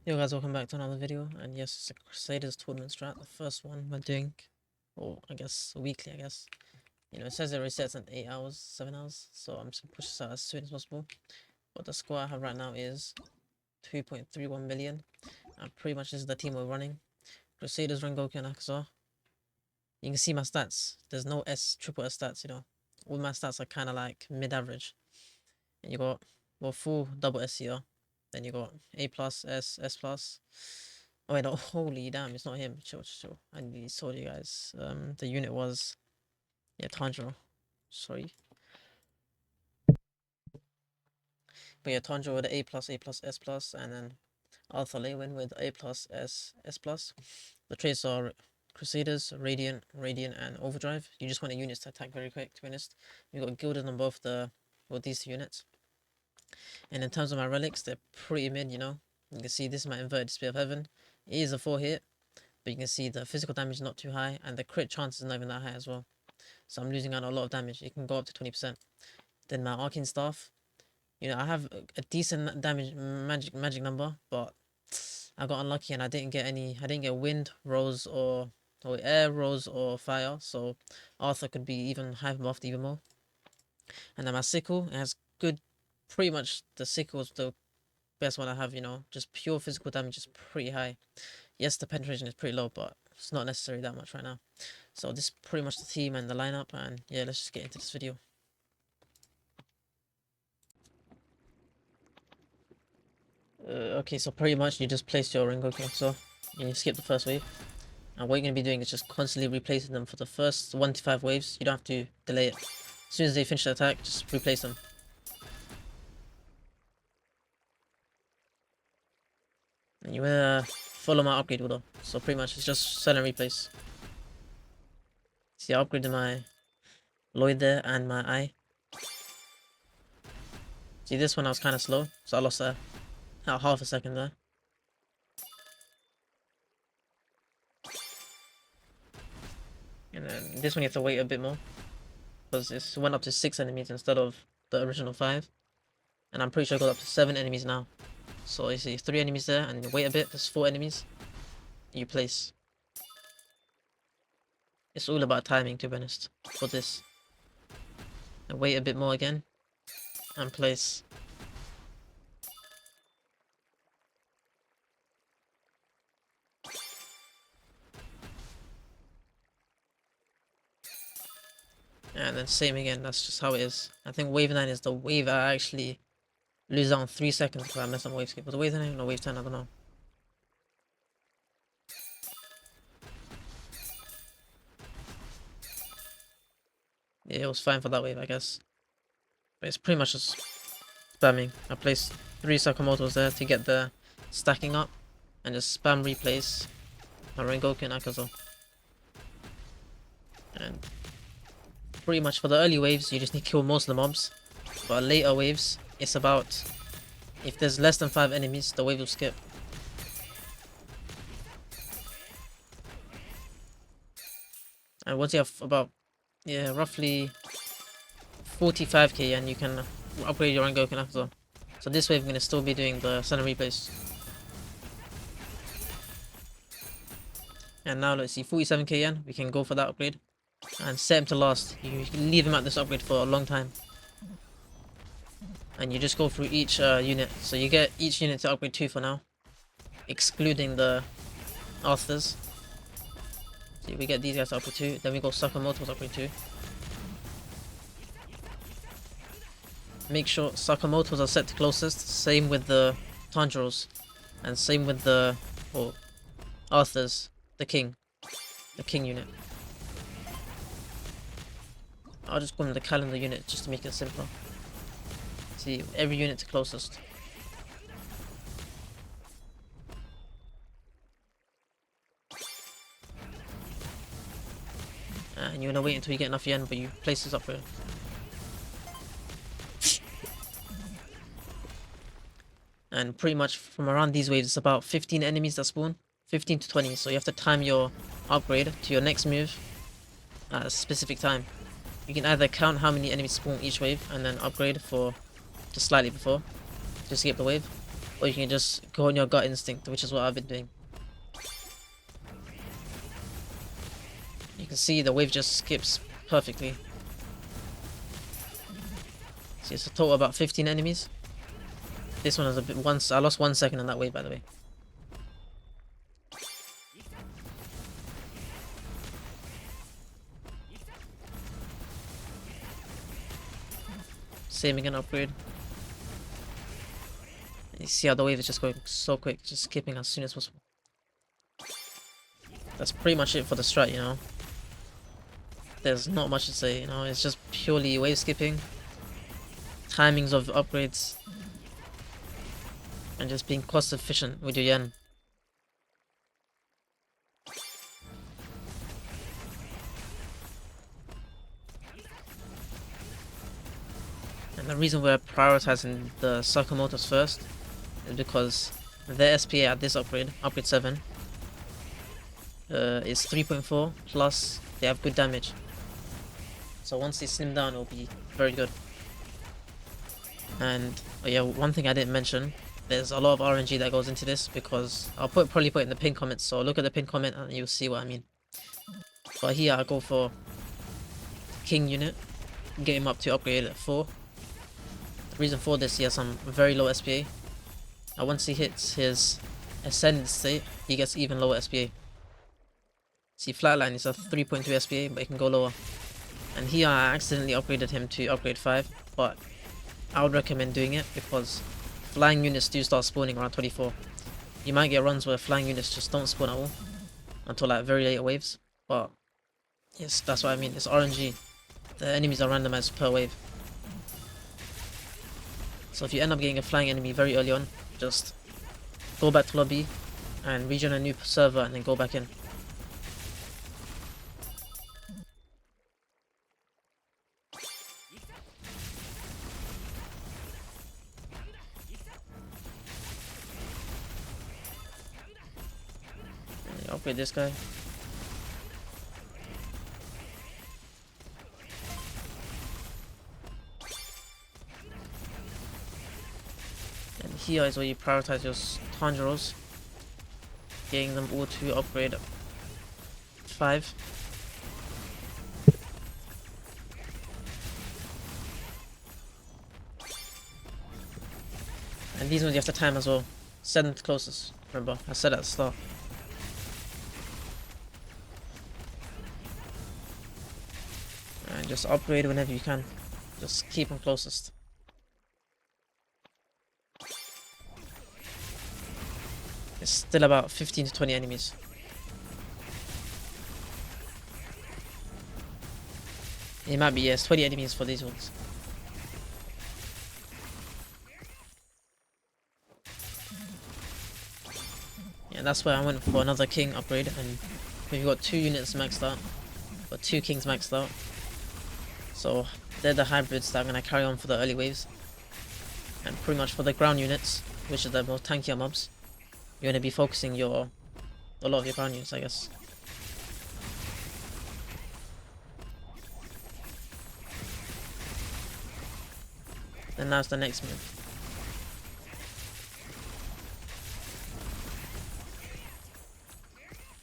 Yo guys, welcome back to another video, and yes, it's a Crusaders tournament strat, the first one we're doing, or I guess weekly, I guess. You know, it says it resets in 8 hours, 7 hours, so I'm just gonna push this out as soon as possible. But the score I have right now is 2.31 million, and pretty much this is the team we're running. Crusaders, Rengoku, and Akaza. You can see my stats, there's no triple S stats, you know. All my stats are kind of like mid-average. And you got, well, full double S here. Then you got A plus, S plus. Oh wait, no, holy damn, it's not him. Chill. I nearly told you guys. The unit was, yeah, Tanjiro. Sorry. But yeah, Tanjiro with A plus, S plus, and then Arthur Lewin with A plus, S plus. The traits are Crusaders, Radiant, and Overdrive. You just want the units to attack very quick, to be honest. You got Gilded on both these two units. And in terms of my relics, they're pretty mid, you know. You can see this is my inverted Spear of Heaven. It is a 4 hit, but you can see the physical damage is not too high, and the crit chance is not even that high as well. So I'm losing out on a lot of damage. It can go up to 20%. Then my Arcane Staff, you know, I have a decent damage magic number, but I got unlucky and I didn't get wind, rose, or air, rose, or fire. So Arthur could be even hyper buffed even more. And then my sickle, it has good, pretty much the sickle is the best one I have, you know. Just pure physical damage is pretty high. Yes, the penetration is pretty low, but it's not necessarily that much right now. So this is pretty much the team and the lineup, and yeah, let's just get into this video. Okay, so pretty much you just place your Rengoku, so you skip the first wave. And what you're going to be doing is just constantly replacing them for the first 1 to 5 waves. You don't have to delay it. As soon as they finish the attack, just replace them. And you follow my upgrade order. So pretty much it's just sell and replace. See, I upgraded my Lloyd there and my eye. See, this one I was kind of slow, so I lost half a second there. And then this one you have to wait a bit more, because it went up to 6 enemies instead of the original 5. And I'm pretty sure it got up to 7 enemies now. So you see 3 enemies there, and you wait a bit, there's 4 enemies. You place. It's all about timing, to be honest, for this. And wait a bit more again, and place. And then same again, that's just how it is. I think wave 9 is the wave I actually lose out on 3 seconds because I messed up wave skip. Was it wave 9 or wave 10? I don't know. Yeah, it was fine for that wave, I guess. But it's pretty much just spamming. I placed 3 Sakamotos there to get the stacking up. And just spam replace my Rengoku and Akaza. And pretty much for the early waves, you just need to kill most of the mobs. But later waves, it's about, if there's less than 5 enemies, the wave will skip. And once you have about, yeah, roughly 45k, and you can upgrade your Rengoku and Akaza. So this wave I'm going to still be doing the Sun and Replace. And now let's see, 47k yen, we can go for that upgrade. And set him to last. You can leave him at this upgrade for a long time. And you just go through each unit. So you get each unit to upgrade 2 for now. Excluding the Arthurs. So we get these guys to upgrade 2. Then we go Sakamoto's upgrade 2. Make sure Sakamoto's are set to closest. Same with the Tanjiros. And same with the Arthurs. The king unit. I'll just call them the calendar unit just to make it simpler. See, every unit to closest. And you wanna wait until you get enough yen, but you place this upgrade. And pretty much from around these waves, it's about 15 enemies that spawn. 15 to 20, so you have to time your upgrade to your next move at a specific time. You can either count how many enemies spawn each wave and then upgrade for just slightly before, just to skip the wave. or you can just go on your gut instinct, which is what I've been doing. You can see the wave just skips perfectly. See, it's a total of about 15 enemies. This one is a bit I lost 1 second on that wave, by the way. Same again, upgrade. You see how the wave is just going so quick, just skipping as soon as possible. That's pretty much it for the strat, you know. There's not much to say, you know, it's just purely wave skipping, timings of upgrades, and just being cost efficient with your yen. And the reason we're prioritizing the circle motors first is because their SPA at this upgrade 7, is 3.4 plus they have good damage. So once they slim down, it'll be very good. And yeah, one thing I didn't mention, there's a lot of RNG that goes into this, because I'll probably put it in the pin comments, so look at the pin comment and you'll see what I mean. But here I go for King unit, get him up to upgrade at 4. The reason for this, he has some very low SPA. And once he hits his ascendant state, he gets even lower SPA. See, flatline is a 3.2 SPA, but he can go lower. And here I accidentally upgraded him to upgrade 5, but I would recommend doing it because flying units do start spawning around 24. You might get runs where flying units just don't spawn at all until like very late waves, but yes, that's what I mean. It's RNG. The enemies are randomized per wave. So if you end up getting a flying enemy very early on, just go back to lobby and rejoin a new server and then go back in. Upgrade this guy. And here is where you prioritize your Tanjiros, getting them all to upgrade 5. And these ones you have to time as well. 7th closest, remember, I said at the start. And just upgrade whenever you can. Just keep them closest. It's still about 15 to 20 enemies. It might be, yes, 20 enemies for these ones. Yeah, that's where I went for another king upgrade, and we've got 2 units maxed out, or 2 kings maxed out. So they're the hybrids that I'm going to carry on for the early waves. And pretty much for the ground units, which are the more tankier mobs, you're going to be focusing a lot of your ground units, I guess. Then now's the next move.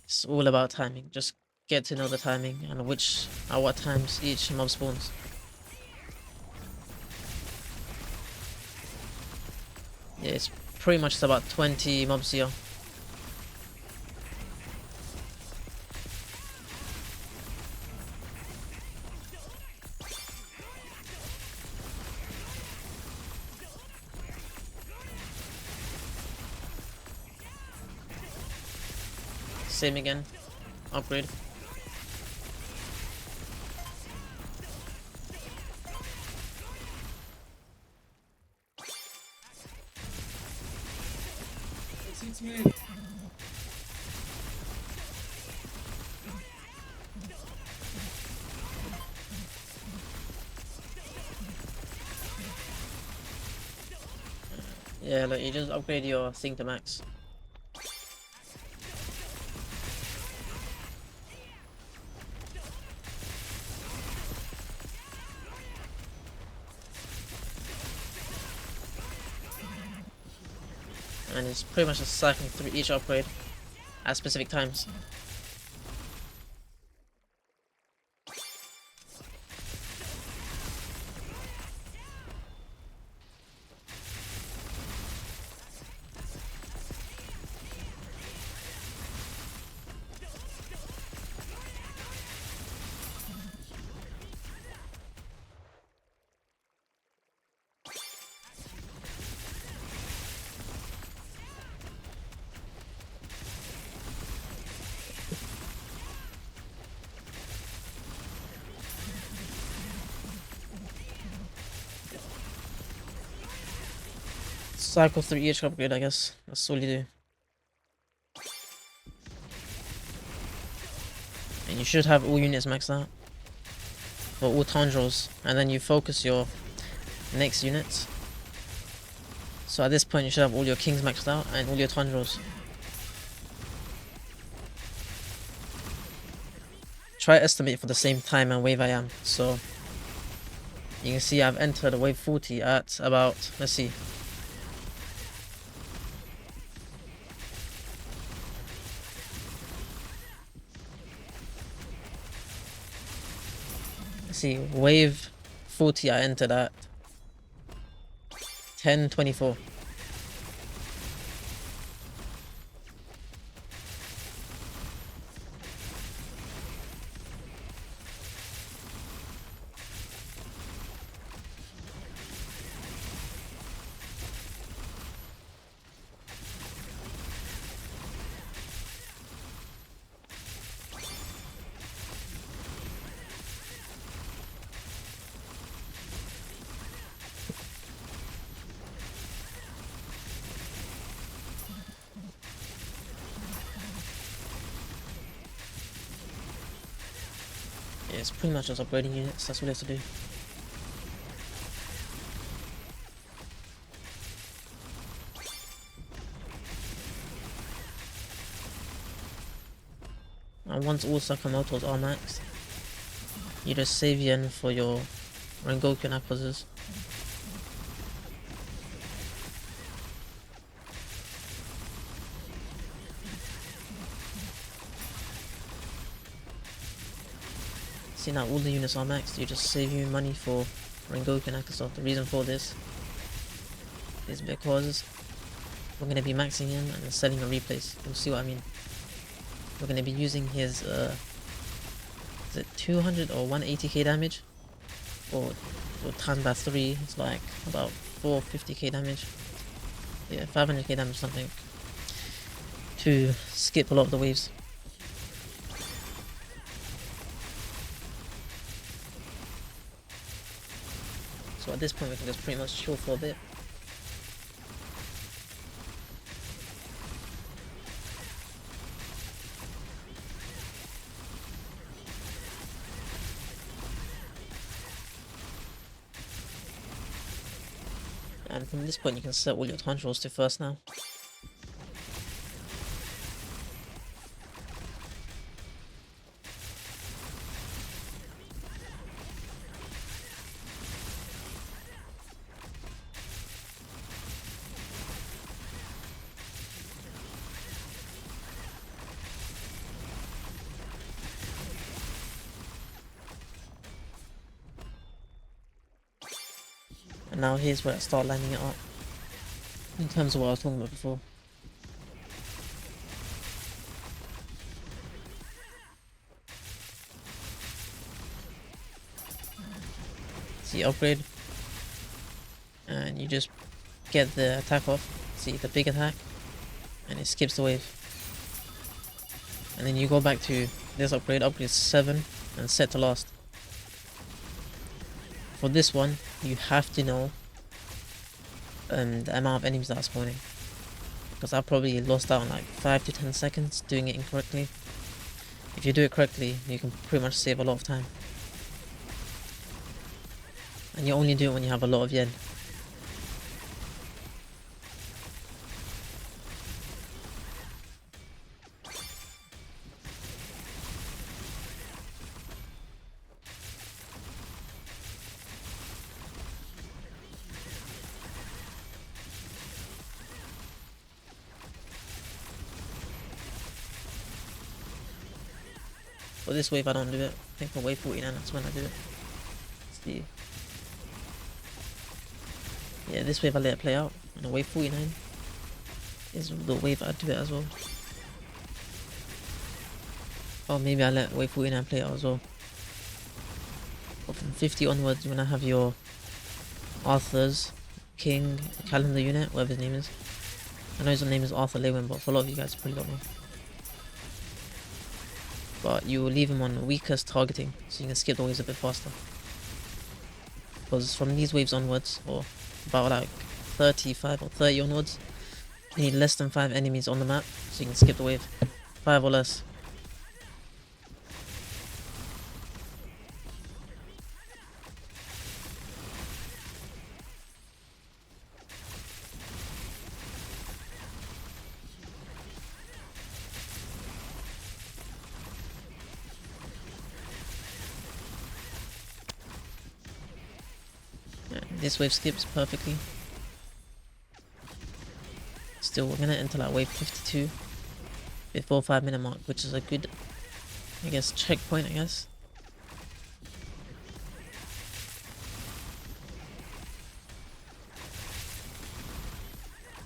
It's all about timing. Just get to know the timing and at what times each mob spawns. Yeah, it's pretty much about 20 mobs here. Same again. Upgrade. Yeah, like you just upgrade your thing to max. and it's pretty much just cycling through each upgrade at specific times. Cycle through each upgrade, I guess. That's all you do. And you should have all units maxed out. Or all tendrils. And then you focus your next units. So at this point you should have all your kings maxed out and all your tendrils. Try to estimate for the same time and wave I am. So you can see I've entered wave 40 at about, let's see. See, wave 40 I entered at 10:24. Yeah, it's pretty much just upgrading units, that's what it has to do. And once all Sakamotos are maxed, you just save yen for your Rengoku Nakazes. See, now all the units are maxed, you just save you money for Rengoku Nakazo. The reason for this is because we're going to be maxing him and selling a replace. You'll see what I mean. We're going to be using his, is it 200 or 180k damage? Or times by 3, it's like about 450k damage. Yeah, 500k damage something. To skip a lot of the waves. So at this point we can just pretty much chill for a bit. And from this point you can set all your tendrils to first now. And now here's where I start lining it up. In terms of what I was talking about before. See, upgrade. And you just get the attack off. See, the big attack. And it skips the wave. And then you go back to this upgrade 7, and set to last. For this one, you have to know the amount of enemies that are spawning. Because I probably lost out on like 5 to 10 seconds doing it incorrectly. If you do it correctly, you can pretty much save a lot of time. And you only do it when you have a lot of yen. For this wave I don't do it. I think for wave 49 that's when I do it. Let's see. Yeah, this wave I let it play out. And wave 49 is the wave I do it as well. Or maybe I let wave 49 play out as well. But from 50 onwards, when I have your Arthur's King calendar unit, whatever his name is. I know his name is Arthur Lewin, but for a lot of you guys probably don't know. But you will leave him on weakest targeting, so you can skip the waves a bit faster. Because from these waves onwards, or about like 35 or 30 onwards, you need less than 5 enemies on the map, so you can skip the wave. 5 or less. Yeah, this wave skips perfectly. Still, we're gonna enter like wave 52 before 5-minute mark, which is a good, I guess, checkpoint, I guess.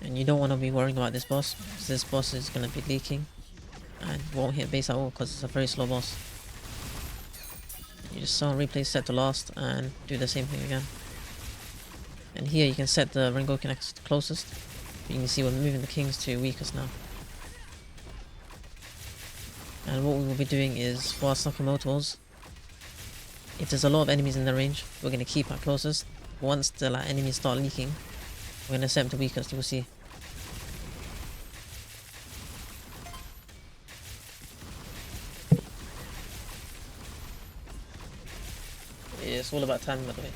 And you don't want to be worrying about this boss, because this boss is gonna be leaking and won't hit base at all because it's a very slow boss. You just saw replay set to last and do the same thing again. And here you can set the Rengoku next closest. You can see we're moving the kings to weakest now. And what we will be doing is, for our Sakamotos, if there's a lot of enemies in the range, we're going to keep our closest. Once the enemies start leaking, we're going to set them to weakest, you will see. It's all about timing, by the way.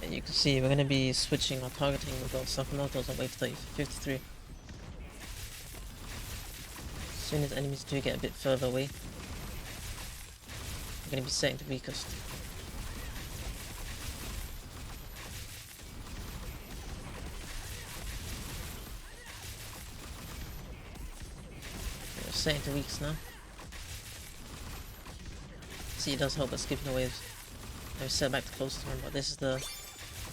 And you can see we're going to be switching or targeting with those Sakamotos on wave 53. As soon as enemies do get a bit further away, we're going to be setting to weakest. We're setting to weakest now. See, it does help at skipping the waves. I've set back to closest one, but this is the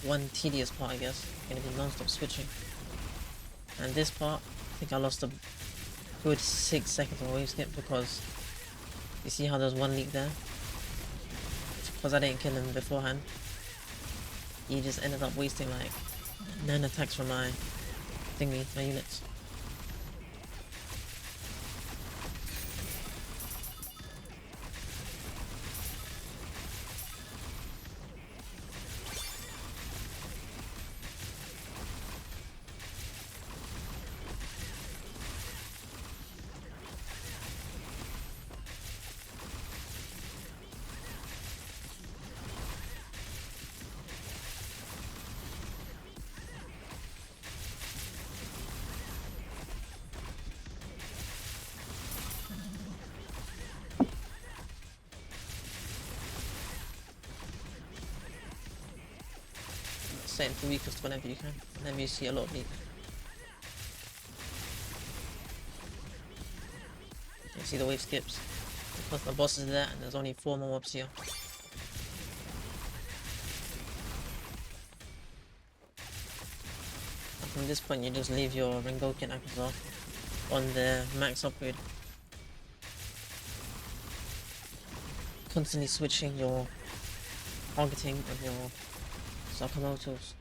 one tedious part, I guess. Going to be non-stop switching. And this part, I think I lost a good 6 seconds on wave skip, because you see how there's one leak there? Because I didn't kill him beforehand, he just ended up wasting like 9 attacks from my thingy, my units. Set into weakest whenever you can, whenever you see a lot of leak. You see the wave skips, because the boss is there and there's only 4 more mobs here. And from this point you just leave your Rengoku and Akaza on their max upgrade. Constantly switching your targeting of your Sakamotos.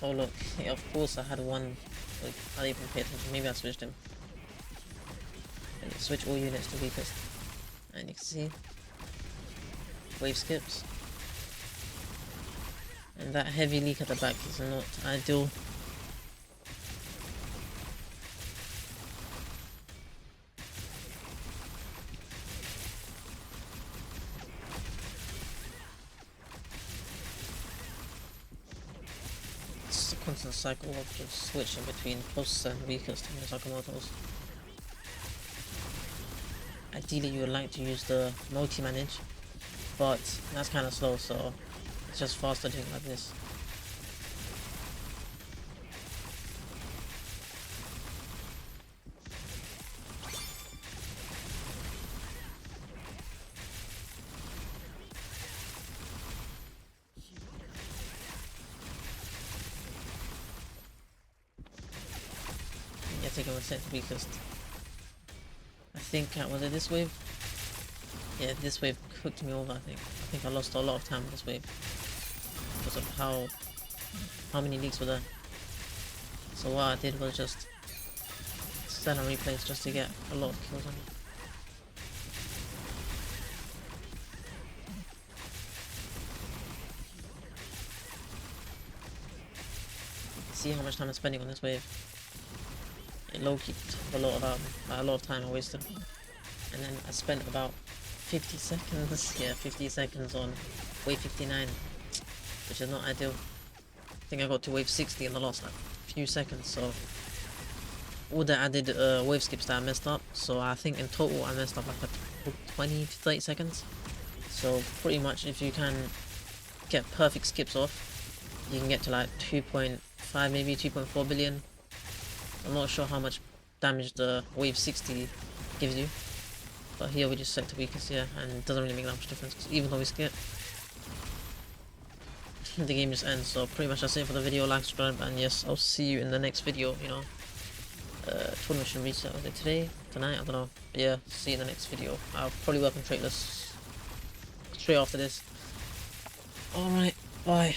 Oh look, yeah, of course I had one. Like, I didn't even pay attention, maybe I switched him. And you switch all units to weakest. And you can see wave skips. And that heavy leak at the back is not ideal. Constant cycle of just switching between closest and weakest in the Sakamotos. ideally you would like to use the multi-manage, but that's kind of slow, so it's just faster doing like this. Yeah, taking one set weakest. I think was it this wave? Yeah, this wave cooked me over. I think I lost a lot of time with this wave because of how many leaks were there. So what I did was just stand on replays just to get a lot of kills on it. See how much time I'm spending on this wave. It low-key took a lot of time I wasted, and then I spent about 50 seconds. Yeah, 50 seconds on wave 59, which is not ideal. I think I got to wave 60 in the last like few seconds. So all the added wave skips that I messed up. So I think in total I messed up like 20 to 30 seconds. So pretty much if you can get perfect skips off, you can get to like 2.5, maybe 2.4 billion. I'm not sure how much damage the wave 60 gives you, but here we just set to weakest, yeah, and it doesn't really make that much difference, because even though we skip, the game just ends. So pretty much that's it for the video. Like, subscribe, and yes, I'll see you in the next video. You know, tournament should reset, was it today, tonight, I don't know, but yeah, see you in the next video. I'll probably work on traitless straight after this. Alright, bye.